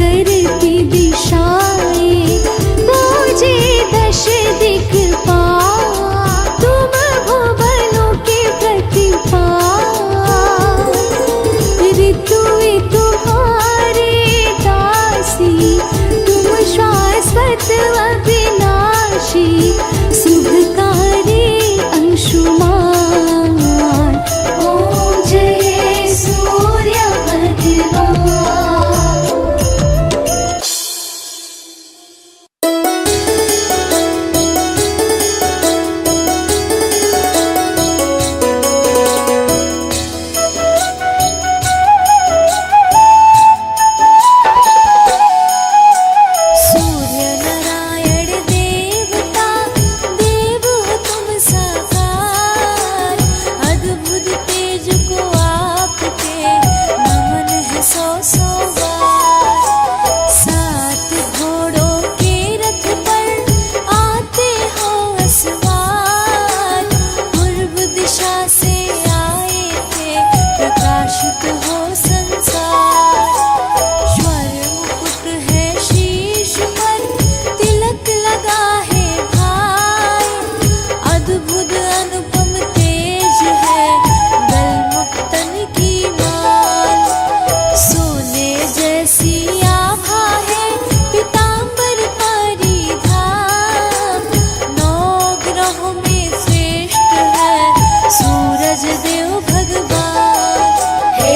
करती दिशाएं, पूजे दश दिक्पाल, तुम भुवनों के प्रतिपाल। ऋतु तुम्हारे दासी, तुम शाश्वत अविनाशी, शुभकारी अंशुमान। ओम जय सूर्य भगवान। सूर्य नारायण देवता, देव हो तुम साकार, अद्भुत तेज को आपके नमन है सौ सौ बार। सात घोड़ों के रथ पर आते हो असवार, पूर्व दिशा से आए थे, प्रकाशित हो संसार। स्वर्ण मुकुट है शीश पर, तिलक लगा है भाई, अद्भुत अनुपम तेज है, गलमुक्तन की माल। सोने जैसी आभा है, पीतांबर परिधान, नौ ग्रहों में श्रेष्ठ है, सूरज देव भगवान। हे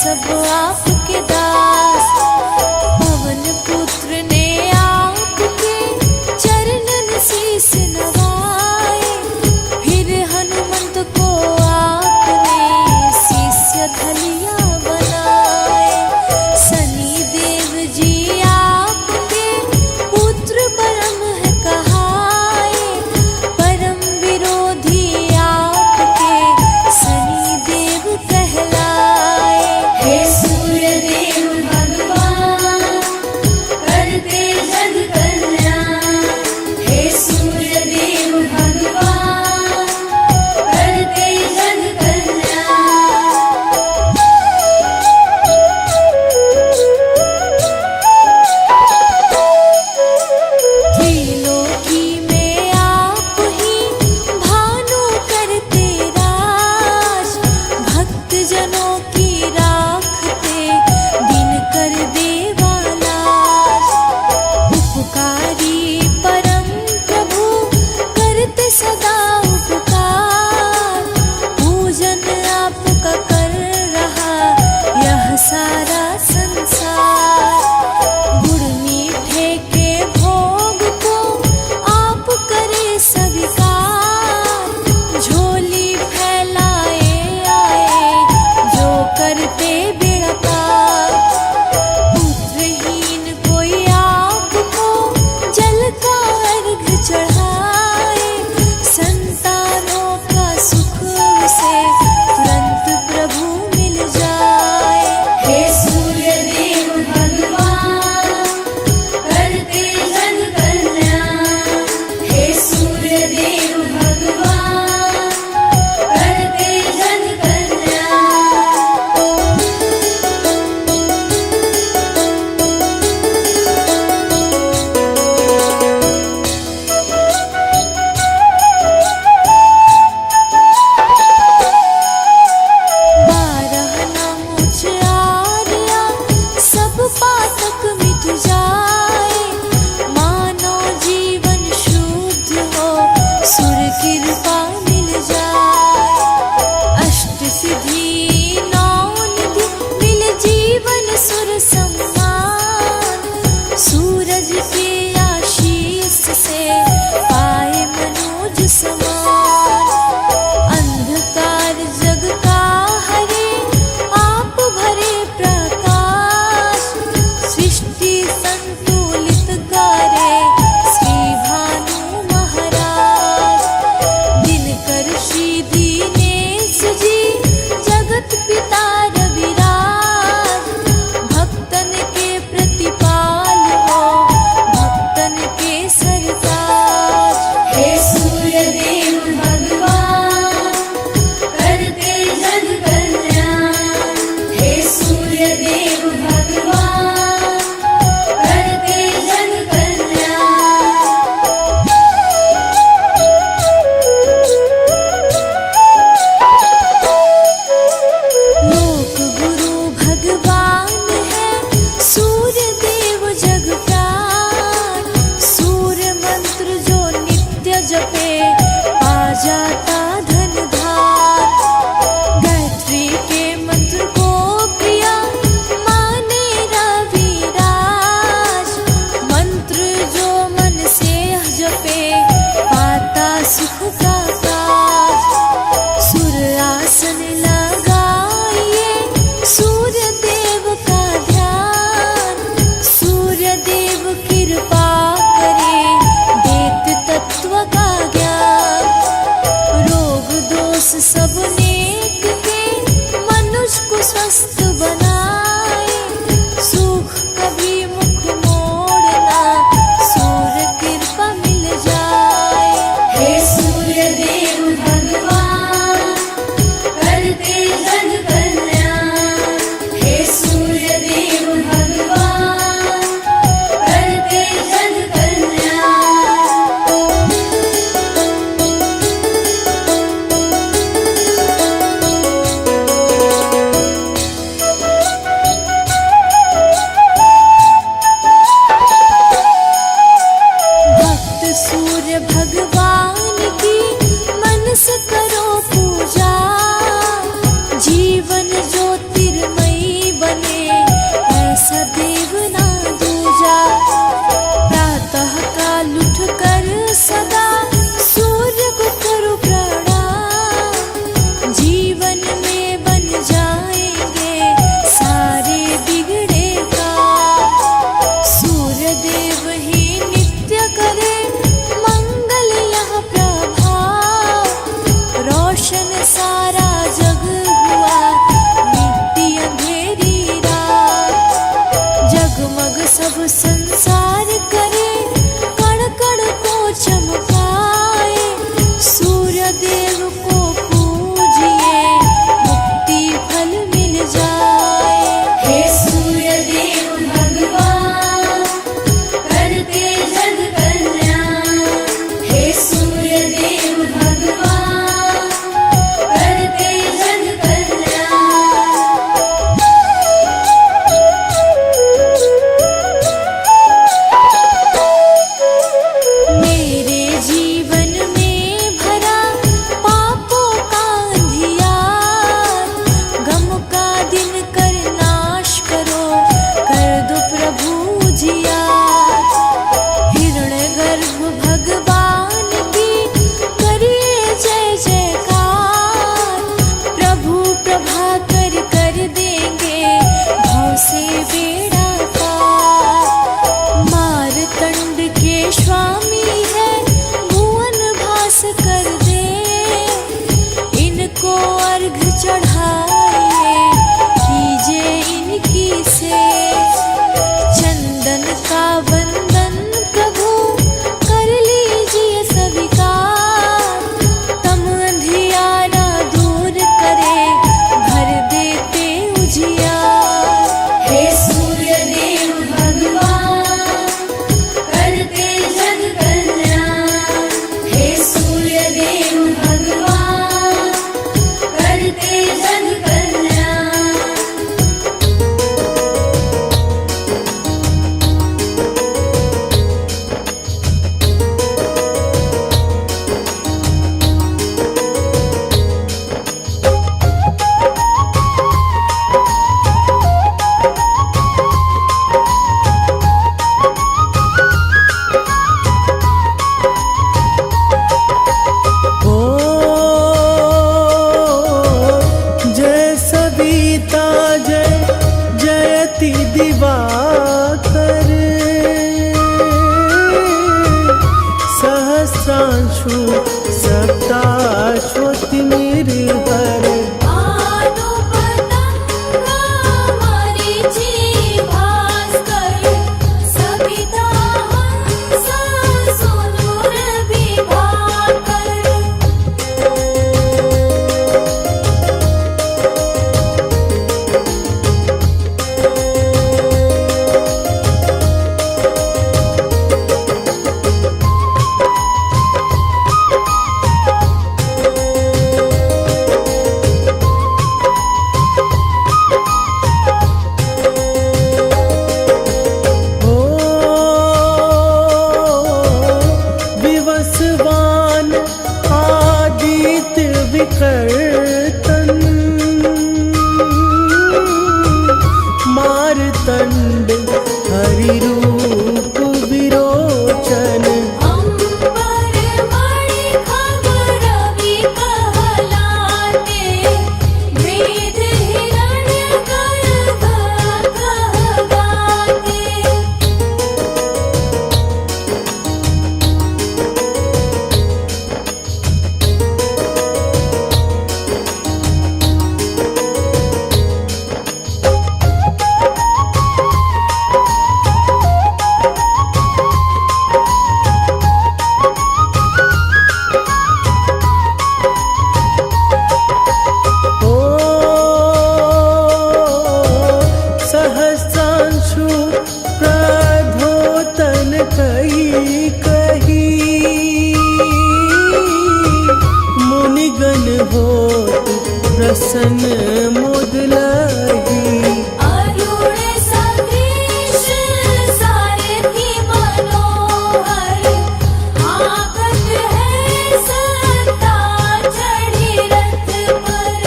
सब आपके दास। पवन पुत्र ने आपके चरणन शीस नवाए, फिर हनुमंत को आपने शिष्य धलिया बनाए। शनि देव जी आपके पुत्र परम है कहाए, परम विरोधी आपके शनि देव कहलाए। हे सूर्य देव भगवान करते जग कल्याण, हे सूर्य देव भगवान करते जग कल्याण। त्रिलोकी में आप ही भानु करते राज, भक्त जनों की राखते दिन कर देवालाज। उपकारी परम प्रभु करते सदा उपकार, पूजन आपका कर रहा यह सारा संसार। गुड़ मीठे के भोग को आप करे स्वीकार, झोली फैलाए आए जो करते बेड़ा पार। पुत्रहीन कोई आपको जल का अर्घ चढ़ाए, संतानों का सुख उसे तुरंत प्रभु मिल जाए। हे सूर्य देव भगवान करते जग कल्याण, हे सूर्य देव भगवान करते जग कल्याण। बारह नामुच आर्या सब पातक मिट जाए, मानव जीवन शुद्ध हो सुर कृपा मिल जाए। अष्ट सिद्धि नौ निधि मिल जीवन सुर सम्मान, सूरज के आशीष से पाए मनोज समान। अंधकार जग का हरे आप भरे प्रकाश, सृष्टि संतुलित करे श्री भानु महाराज। दिनकर श्री दीनेश जी जगत पिता रविराज, भक्तन के प्रतिपाल हो भक्तन के सरताज। हे सूर्य देव भगवान करते जग कल्याण, हे सूर्य देव भगवान करते जग कल्याण। लोक गुरु भगवान है सूर्य देव जग प्राण, सूर्य मंत्र जो नित्य जपे पा जाता धन धार। गायत्री के मंत्र को प्रिया माने रविराज, मंत्र जो मन से जपे पाता सुख का काज। सुर आसन लगाइए सूर्य देव का ध्यान, सूर्य देव कृपा करे देत तत्व का ज्ञान। रोग दोष सब नेक के मनुष्य को स्वस्थ बनाए, सुख कभी मुख मोड़ना सूर्य कृपा मिल जाए। हे सूर्य देव भगवान करते जग कल्याण, हे सूर्य देव भगवान करते जग कल्याण। विद्या जय जयति दिवाकर सहस्रांशु सप्ताश्वतिर्हर विकर्तन मारतंड हरि रूप विरोचन अंबर मणि खबर कहलाते वेद हिरण्य गर्भ कहलाते सहस्रांशु प्रधोतन कही कही मुनिगण हो प्रसन्न मुदलही अरुण सदृश सारथी मनोहर आगत है सत्ता चढ़ी रथ पर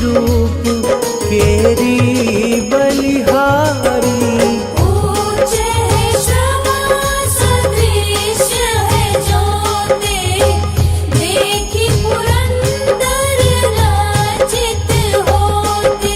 रूप केरी बलिहारी ऊंच है श्रवा सदृश है ज्योति देखी पुरंदर लांछित होते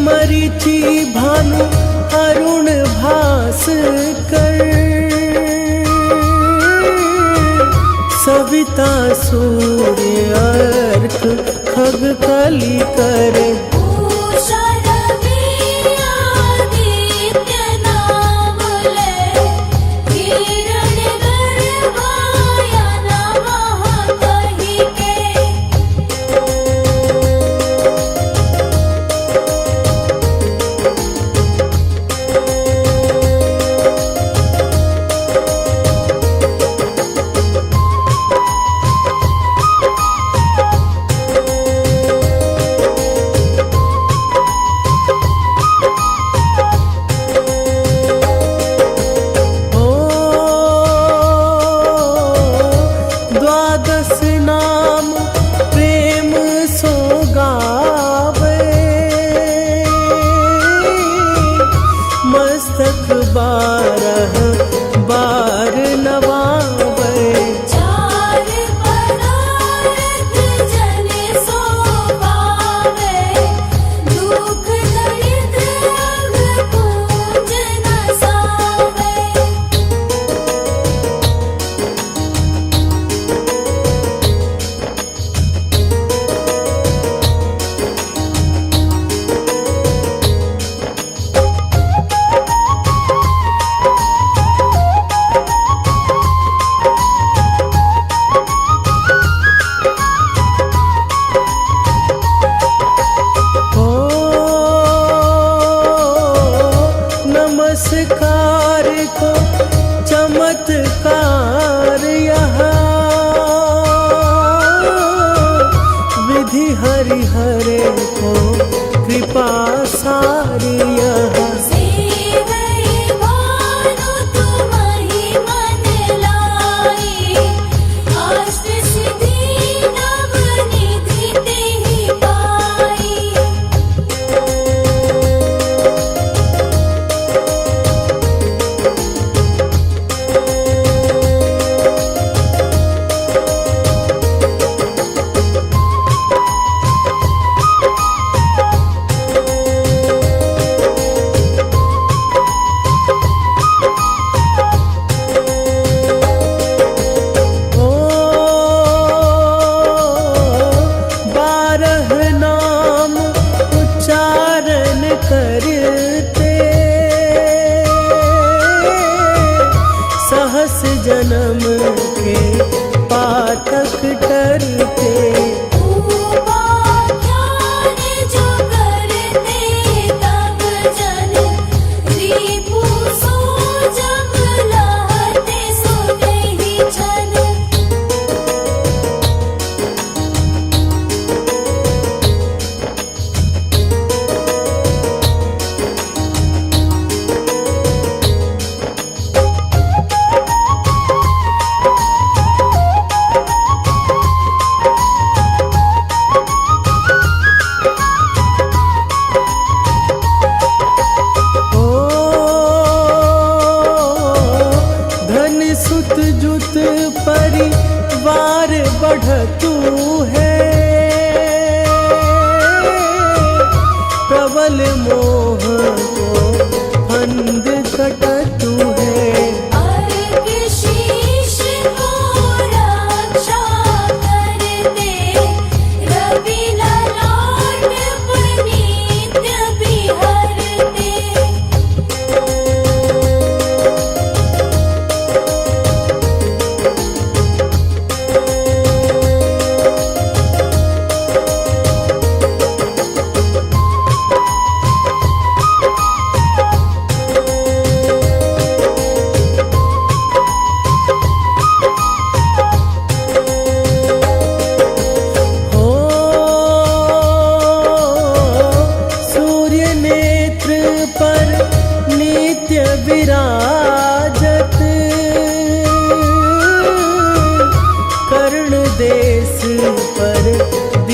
मरीचि भानु अरुण भास्कर सविता सूर्य अर्क खग कली करे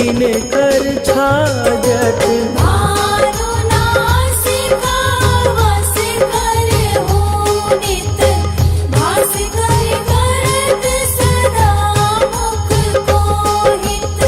तीन कर छाजत भानु नासिका वस कर हो नित भास कर करत सदा मुख कोहित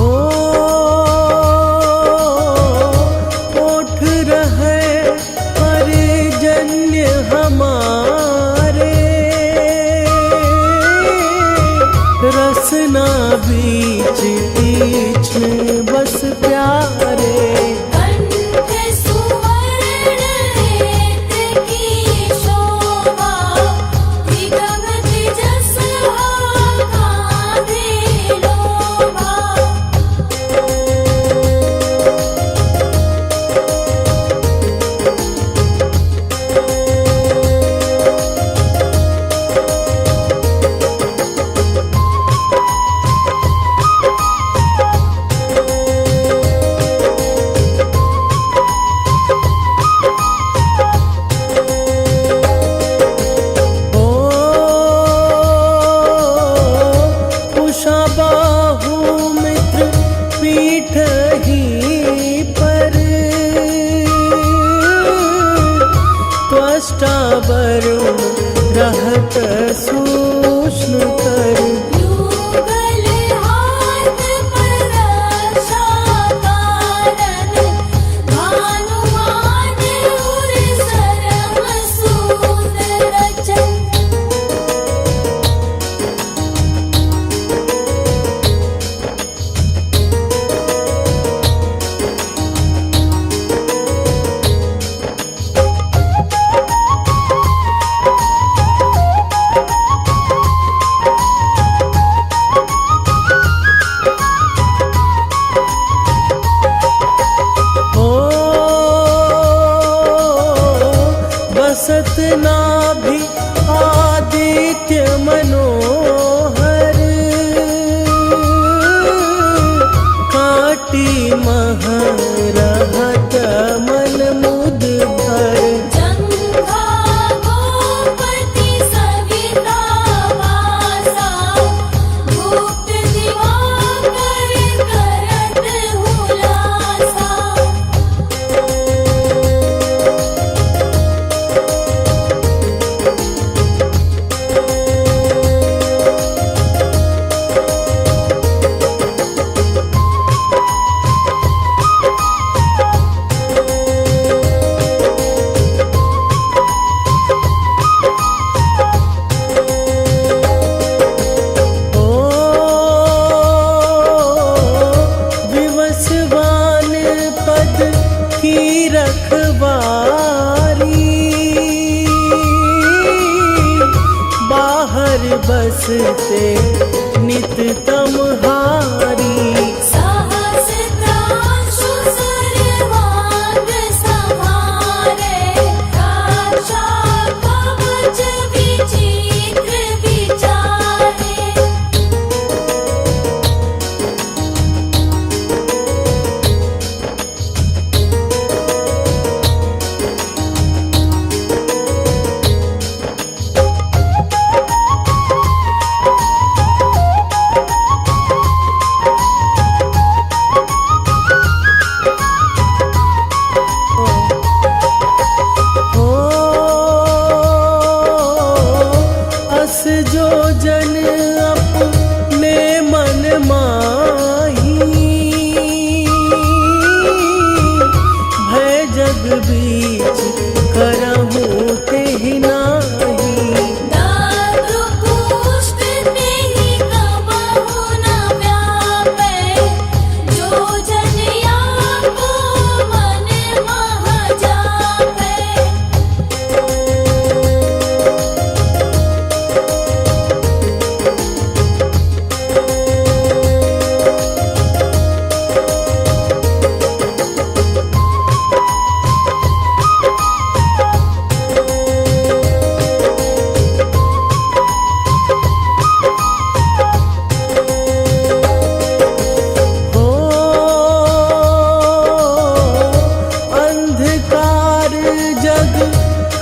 ओ ओठ रहे परिजन्य हमारे रसना बीच तीक्ष्ण बस प्यारे कंठ सुवर्ण रेत की शोभा विगम तेजस कांधे लोभा ओ उषा बाहु मित्र पीठ ही पर त्वष्टा वरुण रहत सूक्ष्म कर युगल हाथ पर रक्षा कारण भानुमान उर सरम सूत रचन ओ बसत नाभि आदित्य मनोहर काटी मह रहत मन मुद भर जंघा गोपति सविता वासा गुप्त दिवाकर करत हुलासा ओ विवस्वान पद की रखवारी बाहर बसते नित तमहारी सहस्त्रांशु सर्वांग समारे रक्षा कवच विचित्र विचारे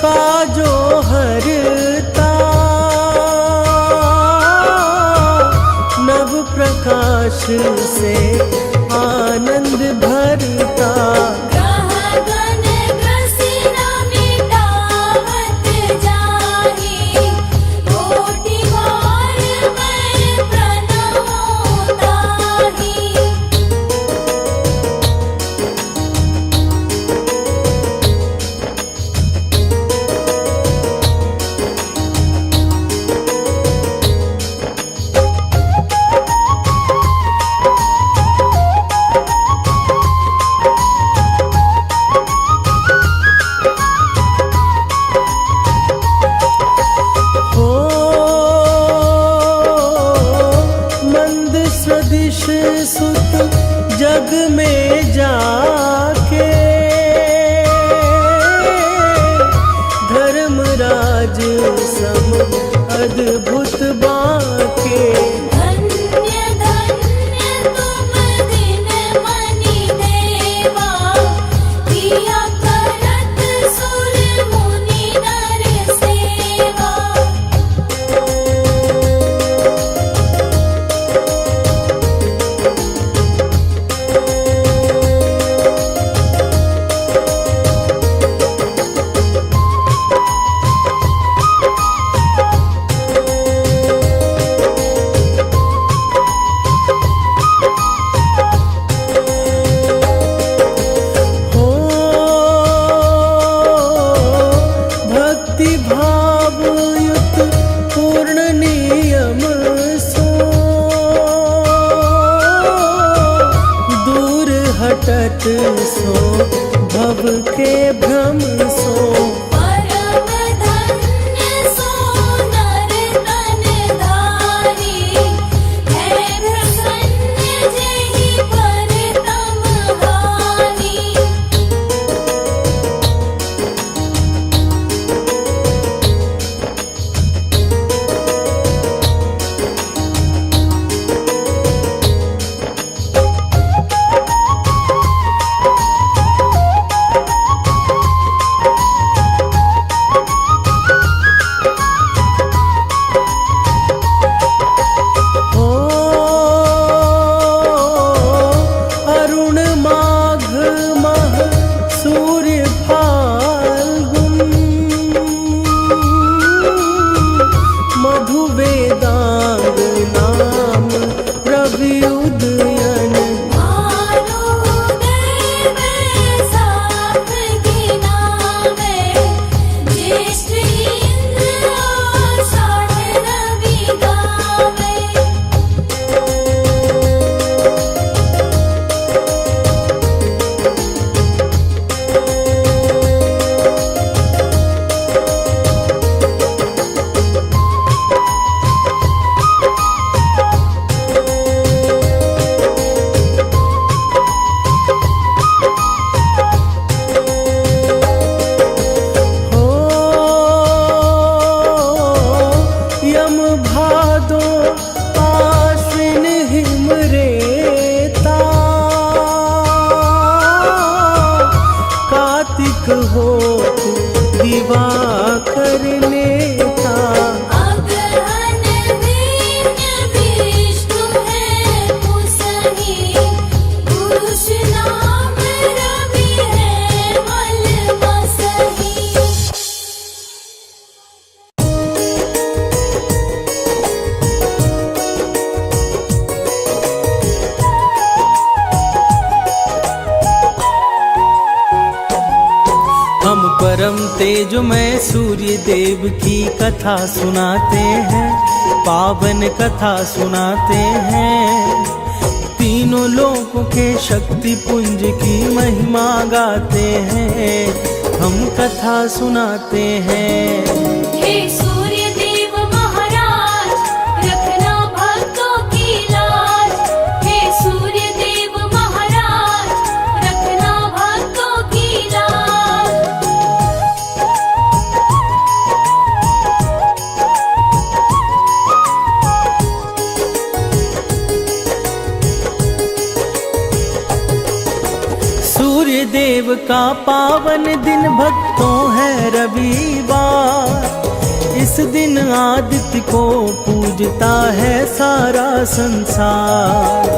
काजो हरता नव प्रकाश से आनंद भरता ग्रह गण ग्रसी न मिटावत जाहि कोटि बार मैं प्रणमो ताहि हो मंद सदिश सुत जग में जाके धर्मराज सम अद्भुत बाके धन्य धन्य तुम दिन मनि देवा किया करत सुर मुनि नर सेवा हो भक्ति भाव युत पूर्ण नियम सो दूर हटत सो भव के भ्रम सो परम धन्य सो नर तन धारी है प्रसन्न जेहि पर तम हानि हो अरुण माघ मह सूर्य फाल्गुन मधु वेदांग नाम रवि उदयन भानुदेव साथ गिनावे ज्येष्ठ इंद्र आषाढ़ रवि गावे हो यम भादो आश्विन हिम रेता कार्तिक हो दिवाकर नेता अगहन वीर्य विष्णु है मुसहि पुरुष नाम रवि है मल बसहि हम परम तेजमय सूर्य देव की कथा सुनाते हैं पावन कथा सुनाते हैं तीनों लोकों के शक्ति पुंज की महिमा गाते हैं हम कथा सुनाते हैं हे सूर्य देव महाराज रखना भक्तों की लाज हे सूर्य देव महाराज रखना भक्तों की लाज सूर्य देव का पावन दिन भक्तों है रविवार। इस दिन आदित्य को पूजता है सारा संसार।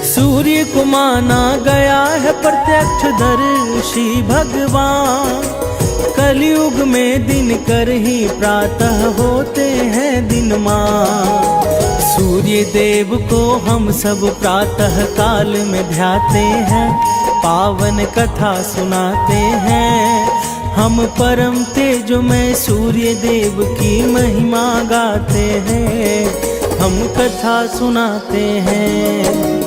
सूर्य को माना गया है प्रत्यक्षदर्शी भगवान। कलयुग में दिन कर ही प्रातः होते हैं दिनमान। सूर्य देव को हम सब प्रातः काल में ध्याते हैं, पावन कथा सुनाते हैं। हम परम तेजोमय सूर्य देव की महिमा गाते हैं, हम कथा सुनाते हैं।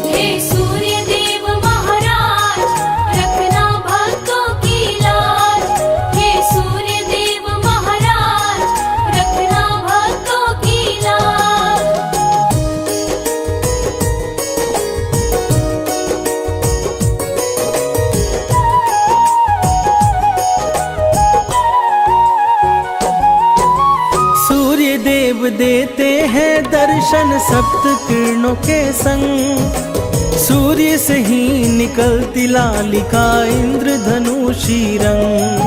हे सूर्य देव महाराज, रखना भक्तों की लाज। हे सूर्य देव महाराज, रखना भक्तों की लाज। सूर्य देव देते हैं दर्शन सप्त किरणों के संग। सूर्य से ही निकलती लालिका इंद्रधनुषी रंग।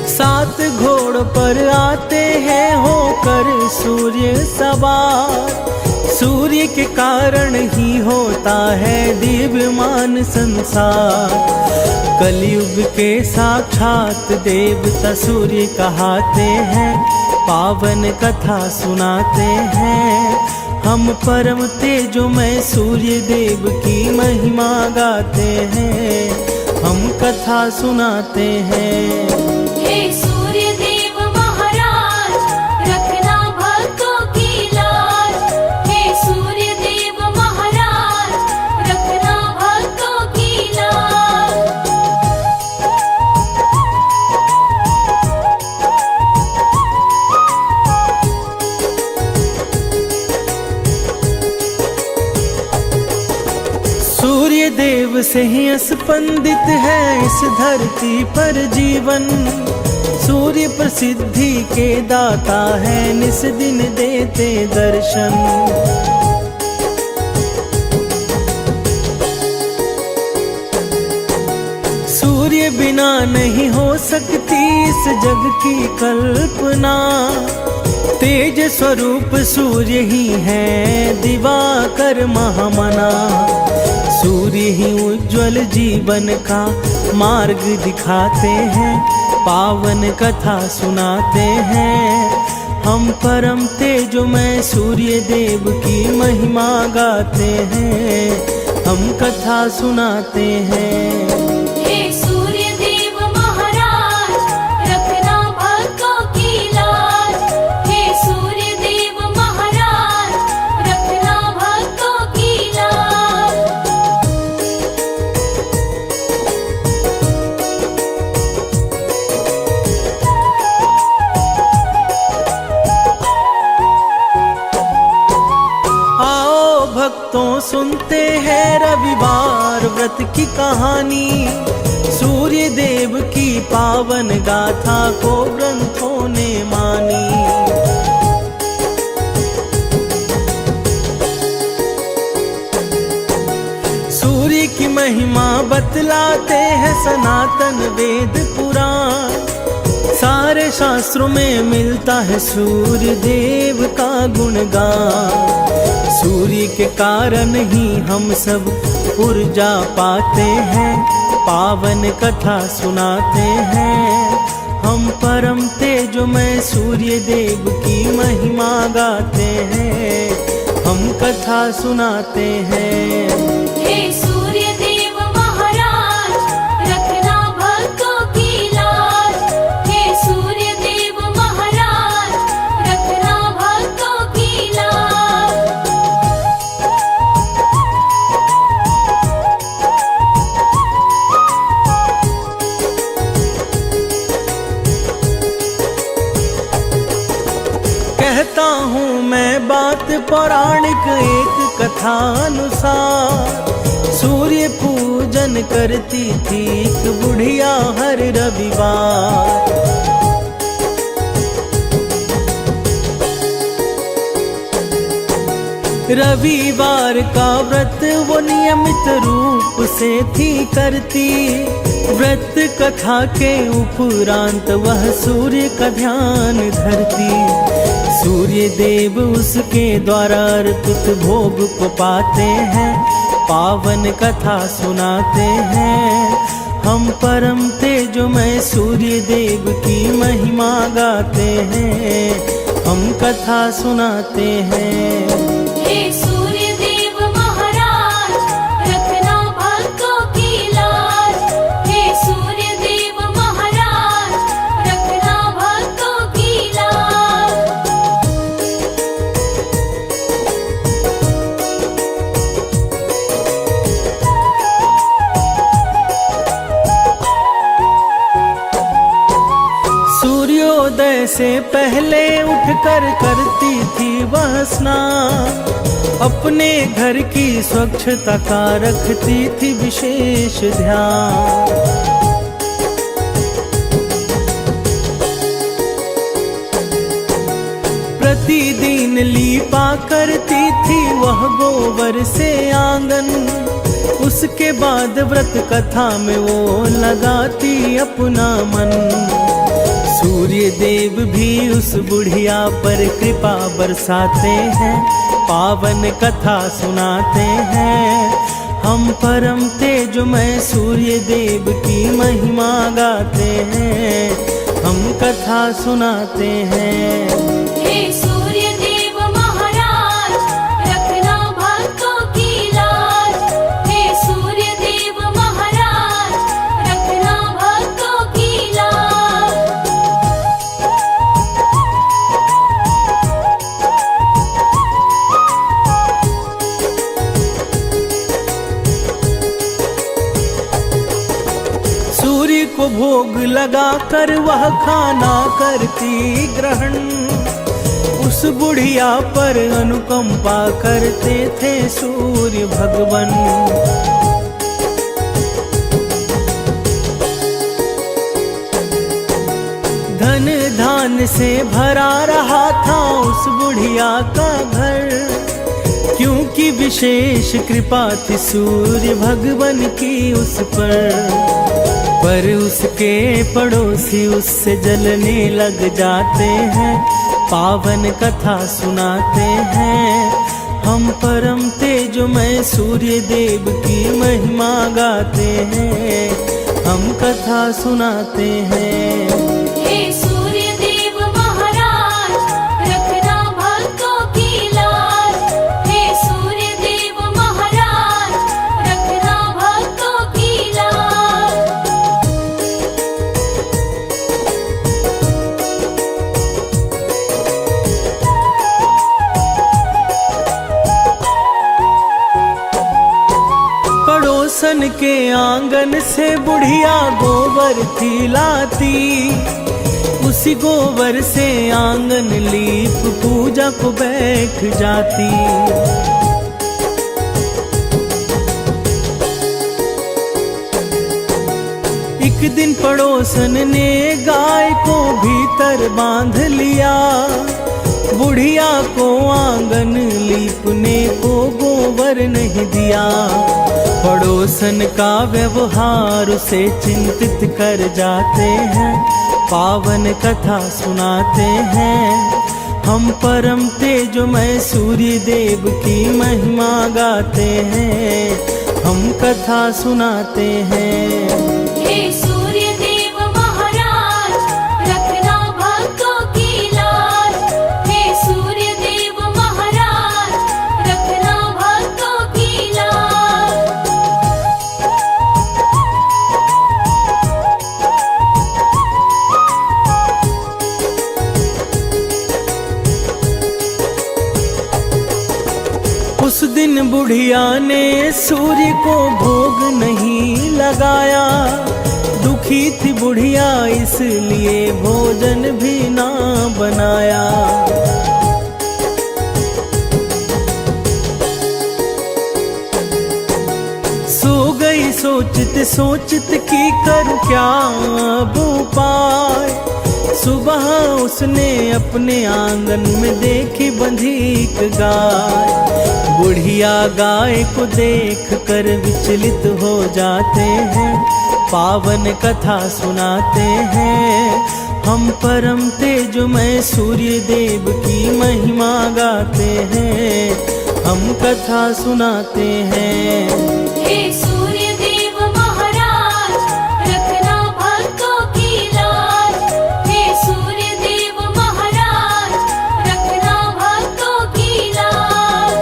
सात घोड़ पर आते हैं होकर सूर्य सवार। सूर्य के कारण ही होता है दिव्यमान संसार। कलयुग के साक्षात देवता सूर्य कहाते हैं, पावन कथा सुनाते हैं। हम परम तेजोमय सूर्य देव की महिमा गाते हैं, हम कथा सुनाते हैं। हे सूर्य देव महाराज, रखना भक्तों की लाज। हे सूर्य देव महाराज, रखना भक्तों की लाज। सूर्य देव से ही स्पंदित है इस धरती पर जीवन। सूर्य प्रसिद्धि के दाता है, निस दिन देते दर्शन। सूर्य बिना नहीं हो सकती इस जग की कल्पना। तेज स्वरूप सूर्य ही है, दिवाकर महामना। सूर्य ही उज्ज्वल जीवन का मार्ग दिखाते हैं, पावन कथा सुनाते हैं। हम परम तेजोमय सूर्य देव की महिमा गाते हैं, हम कथा सुनाते हैं। हे सूर्य देव महाराज, रखना भक्तों की लाज। हे सूर्य देव महाराज, रखना भक्तों की लाज। आओ भक्तों सुनते हैं रविवार व्रत की कहानी। सूर्य देव की पावन गाथा को ग्रंथों ने मानी। सूर्य की महिमा बतलाते हैं सनातन वेद पुराण। सारे शास्त्रों में मिलता है सूर्य देव का गुणगान। सूर्य के कारण ही हम सब ऊर्जा पाते हैं, पावन कथा सुनाते हैं। हम परम तेजोमय सूर्य देव की महिमा गाते हैं, हम कथा सुनाते हैं। हे सूर्य देव महाराज, रखना भक्तों की लाज। हे सूर्य देव महाराज, रखना भक्तों की लाज। कहता हूँ मैं बात पौराणिक एक कथानुसार। सूर्य पूजन करती थी एक बुढ़िया हर रविवार। रविवार का व्रत वो नियमित रूप से थी करती। व्रत कथा के उपरांत वह सूर्य का ध्यान धरती। सूर्य देव उसके द्वारा अर्पित भोग को पाते हैं, पावन कथा सुनाते हैं। हम परम तेजोमय सूर्य देव की महिमा गाते हैं, हम कथा सुनाते हैं। हे सूर्य देव महाराज, रखना भक्तों की लाज। हे सूर्य देव महाराज, रखना भक्तों की लाज। सूर्योदय से पहले उठकर करती थी वह स्नान। अपने घर की स्वच्छता का रखती थी विशेष ध्यान। प्रतिदिन लीपा करती थी वह गोबर से आंगन। उसके बाद व्रत कथा में वो लगाती अपना मन। सूर्य देव भी उस बुढ़िया पर कृपा बरसाते हैं, पावन कथा सुनाते हैं। हम परम तेजोमय सूर्य देव की महिमा गाते हैं, हम कथा सुनाते हैं। हे सूर्य देव महाराज, रखना भक्तों की लाज। हे सूर्य देव महाराज, रखना भक्तों की लाज। सूर्य को भोग लगा कर वह खाना करती ग्रहण। उस बुढ़िया पर अनुकंपा करते थे सूर्य भगवान। धन धान से भरा रहा था उस बुढ़िया का घर, क्योंकि विशेष कृपा थी सूर्य भगवान की उस पर उसके पड़ोसी उससे जलने लग जाते हैं, पावन कथा सुनाते हैं। हम परम तेजोमय सूर्य देव की महिमा गाते हैं, हम कथा सुनाते हैं। हे सूर्य देव महाराज, रखना भक्तों की लाज। हे सूर्य देव महाराज, रखना भक्तों की लाज। पड़ोसन के आंगन से बुढ़िया गोबर थी लाती। उसी गोबर से आंगन लीप पूजा को बैठ जाती। एक दिन पड़ोसन ने गाय को भीतर बांध लिया। बुढ़िया को आंगन लीपने को गोबर नहीं दिया। पड़ोसन का व्यवहार उसे चिंतित कर जाते हैं, पावन कथा सुनाते हैं। हम परम तेजोमय सूर्य देव की महिमा गाते हैं, हम कथा सुनाते हैं। हे सूर्य देव महाराज, रखना भक्तों की लाज। हे सूर्य देव महाराज, रखना भक्तों की लाज। उस दिन बुढ़िया ने सूर्य को भोग नहीं लगाया। दुखी थी बुढ़िया इसलिए भोजन भी ना बनाया। सो गई सोचते सोचते कि करूं क्या अब उपाय। सुबह उसने अपने आंगन में देखी बंधी एक गाय। बुढ़िया गाय को देख कर विचलित हो जाते हैं, पावन कथा सुनाते हैं। हम परम तेजमय सूर्य देव की महिमा गाते हैं, हम कथा सुनाते हैं। हे सूर्य देव महाराज, रखना भक्तों की लाज। हे सूर्य देव महाराज, रखना भक्तों की लाज।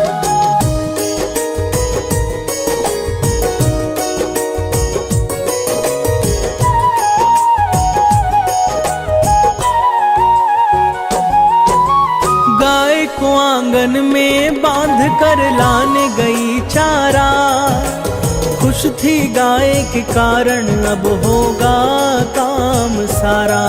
गाय को आंगन में बांध कर लाने गई चारा। खुश थी गाय के कारण अब होगा काम सारा।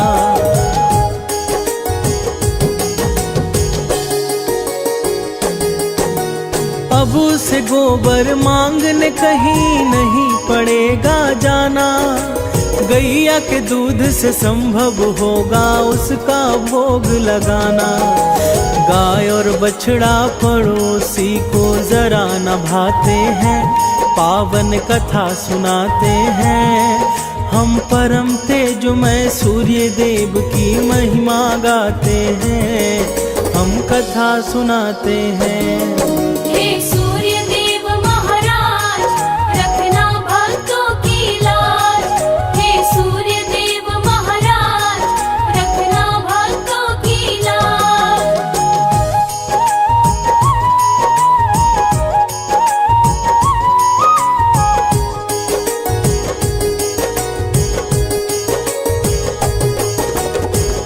अब उसे गोबर मांगने कहीं नहीं पड़ेगा जाना। गैया के दूध से संभव होगा उसका भोग लगाना। गाय और बछड़ा पड़ोसी को जरा न भाते हैं, पावन कथा सुनाते हैं। हम परम तेजमय सूर्य देव की महिमा गाते हैं, हम कथा सुनाते हैं। हे सूर्य देव महाराज, रखना भक्तों की लाज। हे सूर्य देव महाराज, रखना भक्तों की लाज।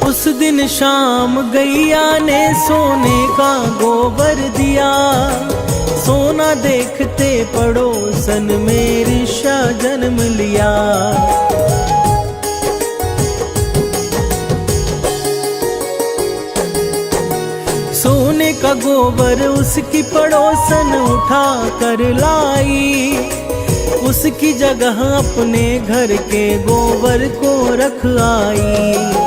उस दिन शाम गैया ने सोने का गोबर दिया। सोना देखते पड़ोसन में ऋषा जन्म लिया। सोने का गोबर उसकी पड़ोसन उठा कर लाई। उसकी जगह अपने घर के गोबर को रख आई।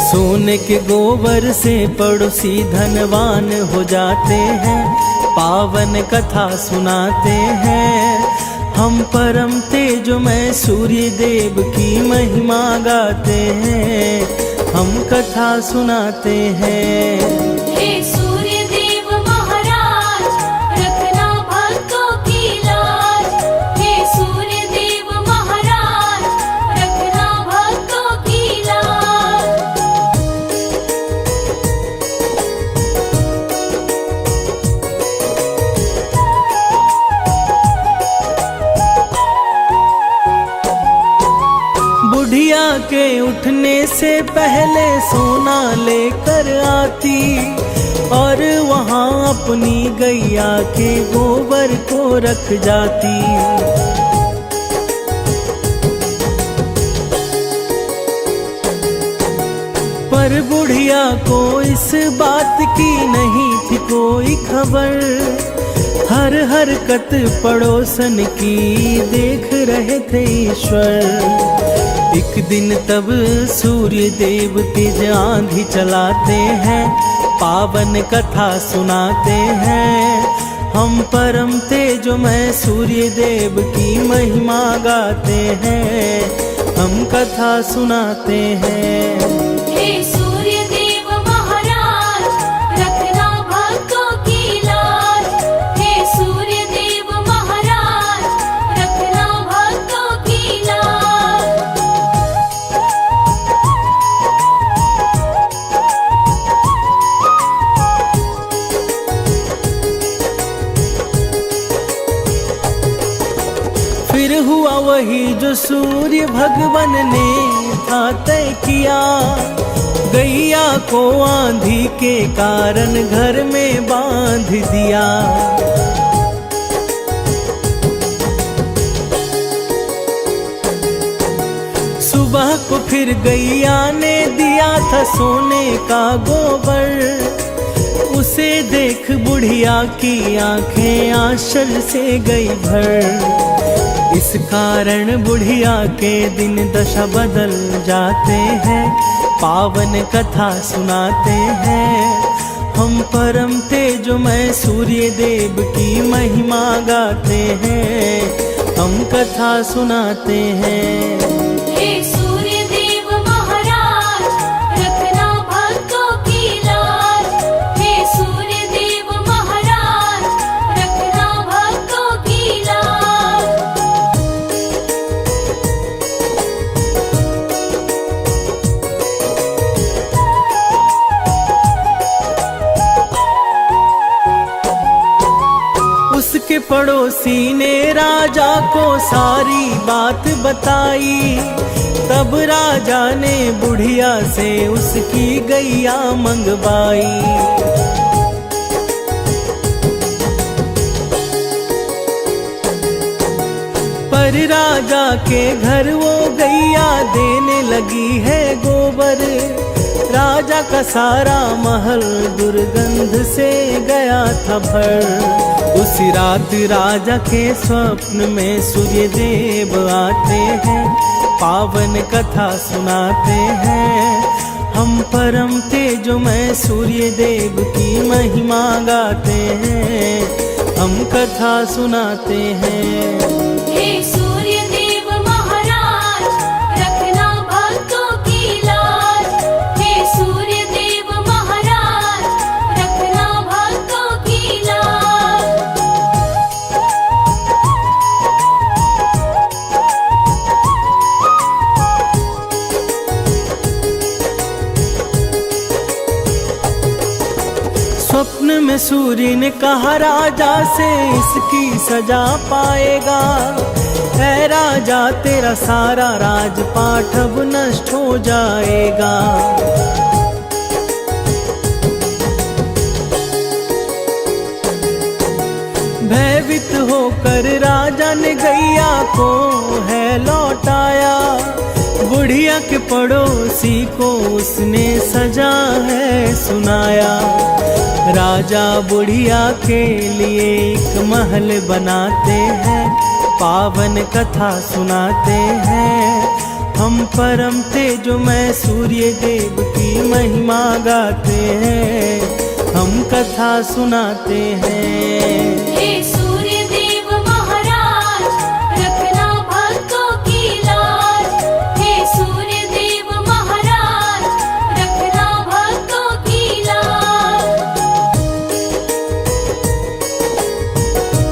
सोने के गोबर से पड़ोसी धनवान हो जाते हैं, पावन कथा सुनाते हैं। हम परम तेजमय सूर्य देव की महिमा गाते हैं, हम कथा सुनाते हैं। हे सूर्य देव महाराज, रखना भक्तों की लाज। हे सूर्य देव महाराज, रखना भक्तों की लाज। बुढ़िया के उठने से पहले सोना लेकर आती और वहाँ अपनी गैया के गोबर को रख जाती। पर बुढ़िया को इस बात की नहीं थी कोई खबर। हर हरकत पड़ोसन की देख रहे थे ईश्वर। एक दिन तब सूर्य देव तेज आंधी चलाते हैं, पावन कथा सुनाते हैं। हम परम तेजमय सूर्य देव की महिमा गाते हैं, हम कथा सुनाते हैं। हे सूर्य देव महाराज, रखना भक्तों की लाज। हे सूर्य देव महाराज, रखना भक्तों की लाज। फिर हुआ वही जो सूर्य भगवान ने था तय किया। गैया को आंधी के कारण घर में बांध दिया। सुबह को फिर गैया ने दिया था सोने का गोबर। उसे देख बुढ़िया की आंखें आंचल से गई भर। इस कारण बुढ़िया के दिन दशा बदल जाते हैं, पावन कथा सुनाते हैं। हम परम तेजोमय सूर्य देव की महिमा गाते हैं, हम कथा सुनाते हैं। हे सूर्य देव महाराज, रखना भक्तों की लाज। हे सूर्य देव महाराज, रखना भक्तों की लाज। उसके पड़ोसी ने राजा को सारी बात बताई। तब राजा ने बुढ़िया से उसकी गैया मंगवाई। पर राजा के घर वो गैया देने लगी है गोबर। राजा का सारा महल दुर्गंध से गया था भर। उसी रात राजा के स्वप्न में सूर्य देव आते हैं, पावन कथा सुनाते हैं। हम परम तेजोमय सूर्य देव की महिमा गाते हैं, हम कथा सुनाते हैं। हे सूर्य देव महाराज, रखना भक्तों की लाज। हे सूर्य देव महाराज, रखना भक्तों की लाज। स्वप्न में सूर्य ने कहा राजा से इसकी सजा पाएगा। है राजा तेरा सारा राजपाट अब नष्ट हो जाएगा। भयभीत होकर राजा ने गैया को है लौटाया। बुढ़िया के पड़ोसी को उसने सजा है सुनाया। राजा बुढ़िया के लिए एक महल बनाते हैं, पावन कथा सुनाते हैं। हम परम तेजोमय सूर्य देव की महिमा गाते हैं, हम कथा सुनाते हैं। हे